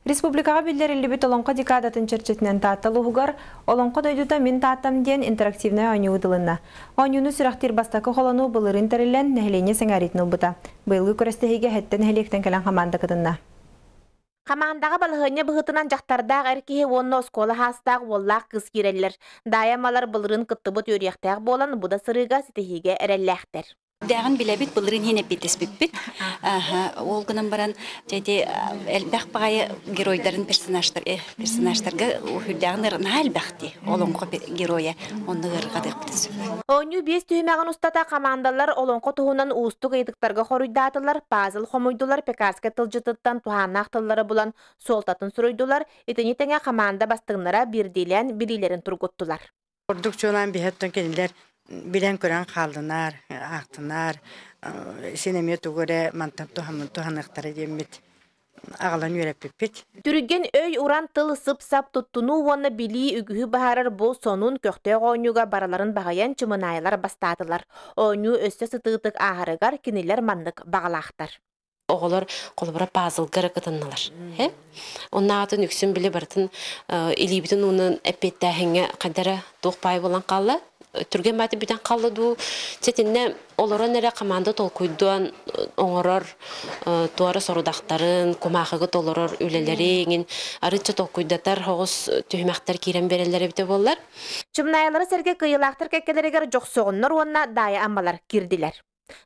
Республикаға билдерилли бит олонко декадатын черчетинен таатталугар, олонко дойдута мен тааттам ден интерактивный ойну удылына. Ойнуну сүрақтир бастакы холону былырын терилен нәхлене сәңәритін ұлбыта. Бұйылғы көрестеге хәттен нәхлектен кәлен команда кытынна. Командаға балығыне бұғытынан жақтардағы әркеге онны оскола хастағы оллақ қыз керелер. Даямалар былырын кыттыбыт өрияқтағы болан бұда сырыға сетехеге әрелләқтер. Дәгән биләбит булырын һине битеспит. Ул гынан баран җәйде әлбәх багай геройларын персонажларга үһүдәгән әлбәхти. Олонко героя онны гыргадык битес. Ойну 5 түймәгән устата командалар олонко туһунан устук ыйдыктарга хорыйдатылар, пазыл хомойдулар, пекарска тылжытыттан туһаннак тыллары булан солтатын суройдулар, итени теңе команда бастыгынара бирдилен билилерин тургуттулар. Продукциялан бихеттен келдер билен көрән қалдынар, ақтынар, сенеме түгіре мантап туханықтары демет ағалан өрәппеппет. Түрген өй уран тыл сып-сап туттуну оны били үгүхі бағарар бұл сонун көқтег ойнуға бараларын бағаян чымынайлар бастадылар. Ойну өсті сытыгытык ағарыгар кенелер мандык бағалақтар. Оғылар қолыбыра пазылгары кытынналар. Оннағатын үксін білі бартын илибітін оның әппеттәхіңе қадары тоқпай болан қалы. Түрген бәті бүтін қалыду. Сетінне оларын әрі команда толкуйдуан оңырар туары сорудақтарын, комақығы толырар үлелерін, арытчы толкуйдатар, хоғыз түймәқтар кейрен берелері біте болар. Чымнайлары сәрге қиылақтыр кәккелерігер жоқ соғынныр онына дайы амбалар кирдилер.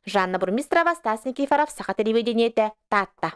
Жанна Бурмистрова, Стас Никифоров, Саха телевидениеті, Татта.